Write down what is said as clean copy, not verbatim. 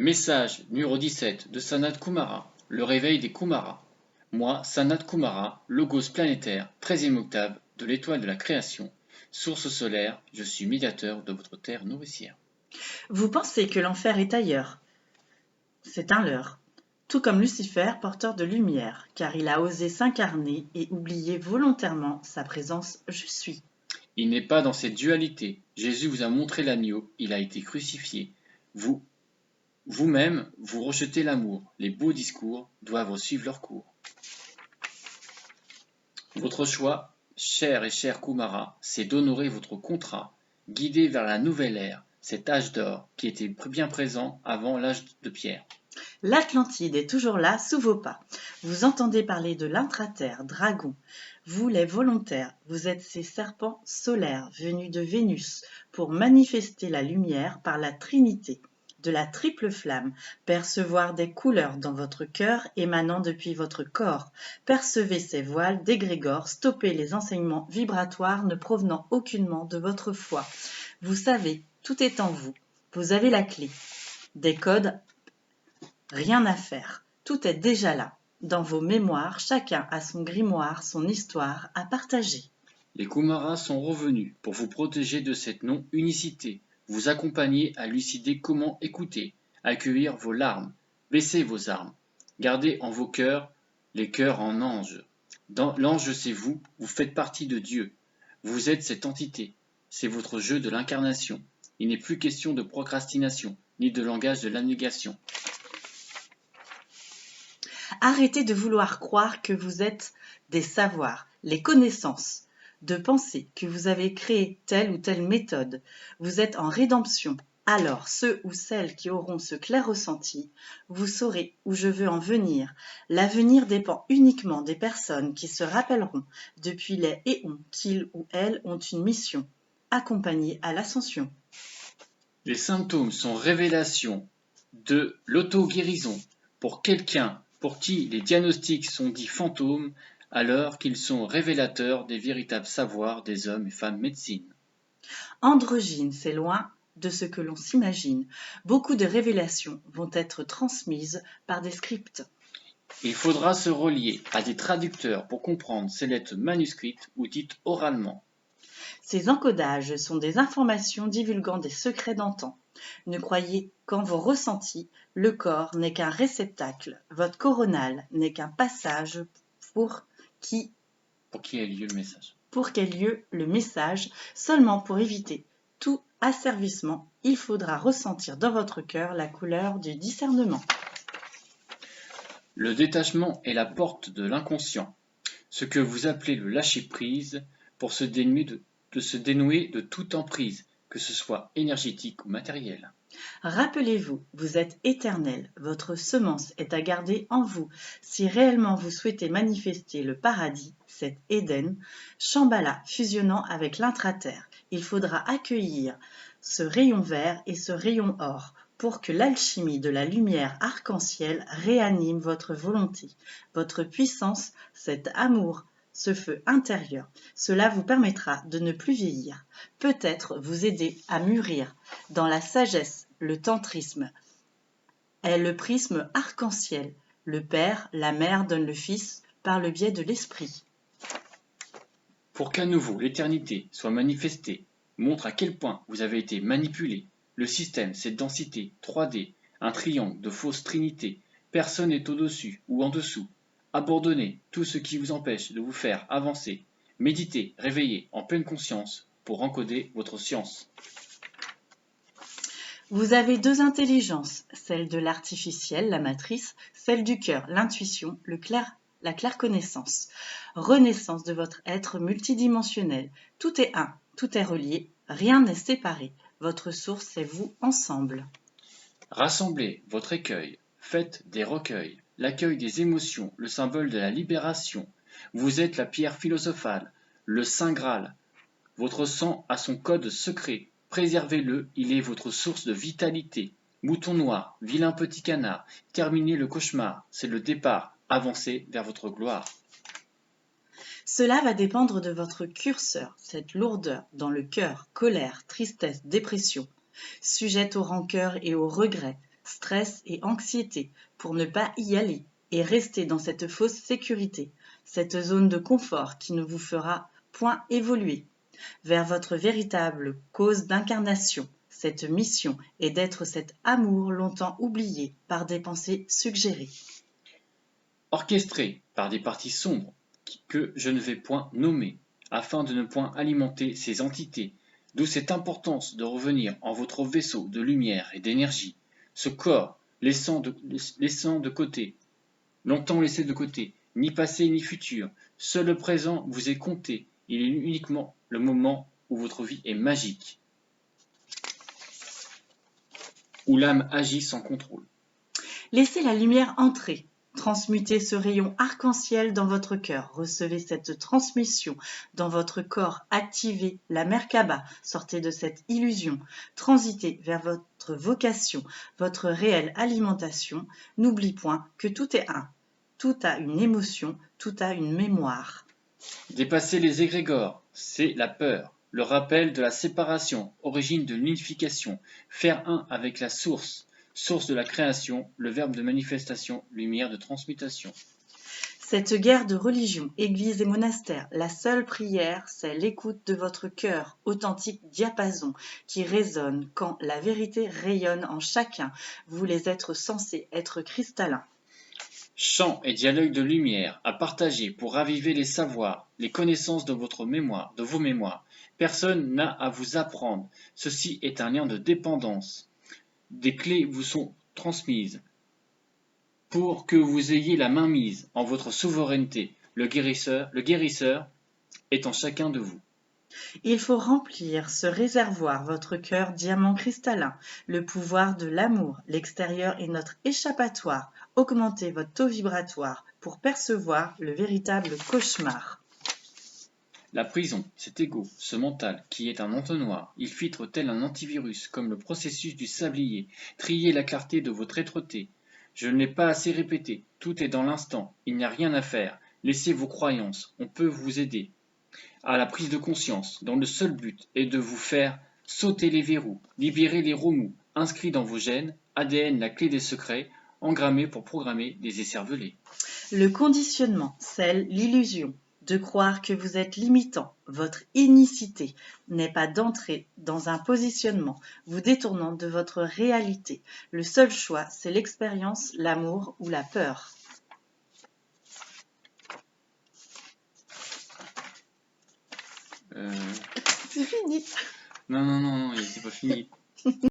Message numéro 17 de Sanat Kumara, le réveil des Kumaras. Moi, Sanat Kumara, logos planétaire, 13e octave de l'étoile de la création, source solaire, je suis médiateur de votre terre nourricière. Vous pensez que l'enfer est ailleurs. C'est un leurre. Tout comme Lucifer, porteur de lumière, car il a osé s'incarner et oublier volontairement sa présence « Je suis ». Il n'est pas dans cette dualité. Jésus vous a montré l'agneau, il a été crucifié. Vous-même, vous rejetez l'amour. Les beaux discours doivent suivre leur cours. Votre choix, cher et cher Kumara, c'est d'honorer votre contrat, guidé vers la nouvelle ère, cet âge d'or qui était bien présent avant l'âge de pierre. L'Atlantide est toujours là, sous vos pas. Vous entendez parler de l'intraterre, dragon. Vous, les volontaires, vous êtes ces serpents solaires venus de Vénus pour manifester la lumière par la Trinité, de la triple flamme, percevoir des couleurs dans votre cœur émanant depuis votre corps. Percevez ces voiles d'égrégores, stoppez les enseignements vibratoires ne provenant aucunement de votre foi. Vous savez, tout est en vous. Vous avez la clé. Des codes. Rien à faire, tout est déjà là. Dans vos mémoires, chacun a son grimoire, son histoire à partager. Les Kumaras sont revenus pour vous protéger de cette non-unicité, vous accompagner à lucider comment écouter, accueillir vos larmes, baisser vos armes, gardez en vos cœurs les cœurs en ange. Dans l'ange c'est vous, vous faites partie de Dieu. Vous êtes cette entité, c'est votre jeu de l'incarnation. Il n'est plus question de procrastination, ni de langage de l'abnégation. Arrêtez de vouloir croire que vous êtes des savoirs, les connaissances, de penser que vous avez créé telle ou telle méthode. Vous êtes en rédemption. Alors ceux ou celles qui auront ce clair ressenti, vous saurez où je veux en venir. L'avenir dépend uniquement des personnes qui se rappelleront depuis les éons qu'ils ou elles ont une mission, accompagner à l'ascension. Les symptômes sont révélations de l'auto-guérison pour quelqu'un pour qui les diagnostics sont dits fantômes, alors qu'ils sont révélateurs des véritables savoirs des hommes et femmes médecine. Androgyne, c'est loin de ce que l'on s'imagine. Beaucoup de révélations vont être transmises par des scripts. Il faudra se relier à des traducteurs pour comprendre ces lettres manuscrites ou dites oralement. Ces encodages sont des informations divulguant des secrets d'antan. Ne croyez qu'en vos ressentis, le corps n'est qu'un réceptacle, votre coronal n'est qu'un passage pour qu'ait lieu le message. Pour qu'ait lieu le message, seulement pour éviter tout asservissement, il faudra ressentir dans votre cœur la couleur du discernement. Le détachement est la porte de l'inconscient, ce que vous appelez le lâcher-prise pour se dénouer de toute emprise, que ce soit énergétique ou matérielle. Rappelez-vous, vous êtes éternel, votre semence est à garder en vous. Si réellement vous souhaitez manifester le paradis, cet Éden, Shambhala fusionnant avec l'intraterre, il faudra accueillir ce rayon vert et ce rayon or pour que l'alchimie de la lumière arc-en-ciel réanime votre volonté, votre puissance, cet amour, ce feu intérieur. Cela vous permettra de ne plus vieillir, peut-être vous aider à mûrir. Dans la sagesse, le tantrisme est le prisme arc-en-ciel. Le Père, la Mère donnent le Fils par le biais de l'Esprit. Pour qu'à nouveau l'éternité soit manifestée, montre à quel point vous avez été manipulé. Le système, cette densité 3D, un triangle de fausse trinité, personne n'est au-dessus ou en dessous. Abandonnez tout ce qui vous empêche de vous faire avancer. Méditez, réveillez en pleine conscience pour encoder votre science. Vous avez deux intelligences, celle de l'artificiel, la matrice, celle du cœur, l'intuition, la claire connaissance. Renaissance de votre être multidimensionnel. Tout est un, tout est relié, rien n'est séparé. Votre source, c'est vous ensemble. Rassemblez votre écueil, faites des recueils, l'accueil des émotions, le symbole de la libération. Vous êtes la pierre philosophale, le Saint Graal. Votre sang a son code secret. Préservez-le, il est votre source de vitalité. Mouton noir, vilain petit canard, terminez le cauchemar, c'est le départ, avancez vers votre gloire. Cela va dépendre de votre curseur, cette lourdeur dans le cœur, colère, tristesse, dépression, sujette aux rancœurs et aux regrets. stress et anxiété pour ne pas y aller et rester dans cette fausse sécurité, cette zone de confort qui ne vous fera point évoluer vers votre véritable cause d'incarnation. Cette mission est d'être cet amour longtemps oublié par des pensées suggérées. Orchestré par des parties sombres que je ne vais point nommer, afin de ne point alimenter ces entités, d'où cette importance de revenir en votre vaisseau de lumière et d'énergie, ce corps laissant de côté, longtemps laissé de côté, ni passé ni futur, seul le présent vous est compté, il est uniquement le moment où votre vie est magique, où l'âme agit sans contrôle. Laissez la lumière entrer. Transmutez ce rayon arc-en-ciel dans votre cœur. Recevez cette transmission dans votre corps. Activez la Merkaba. Sortez de cette illusion. Transitez vers votre vocation, votre réelle alimentation. N'oublie point que tout est un. Tout a une émotion, tout a une mémoire. Dépasser les égrégores, c'est la peur, le rappel de la séparation, origine de l'unification, faire un avec la source, source de la création, le verbe de manifestation, lumière de transmutation. Cette guerre de religion, église et monastère, la seule prière, c'est l'écoute de votre cœur, authentique diapason, qui résonne quand la vérité rayonne en chacun. Vous voulez être censés être cristallins. Chant et dialogue de lumière à partager pour raviver les savoirs, les connaissances de votre mémoire, de vos mémoires. Personne n'a à vous apprendre. Ceci est un lien de dépendance. Des clés vous sont transmises pour que vous ayez la main mise en votre souveraineté. Le guérisseur est en chacun de vous. Il faut remplir ce réservoir, votre cœur diamant cristallin, le pouvoir de l'amour. L'extérieur est notre échappatoire. Augmentez votre taux vibratoire pour percevoir le véritable cauchemar. La prison, cet ego, ce mental, qui est un entonnoir, il filtre tel un antivirus, comme le processus du sablier, trier la clarté de votre êtreté. Je ne l'ai pas assez répété, tout est dans l'instant, il n'y a rien à faire, laissez vos croyances, on peut vous aider à la prise de conscience, dont le seul but est de vous faire sauter les verrous, libérer les remous, inscrits dans vos gènes, ADN la clé des secrets, engrammés pour programmer des écervelés. Le conditionnement, c'est l'illusion de croire que vous êtes limitant. Votre unicité n'est pas d'entrer dans un positionnement vous détournant de votre réalité. Le seul choix, c'est l'expérience, l'amour ou la peur. C'est fini. Non, c'est pas fini.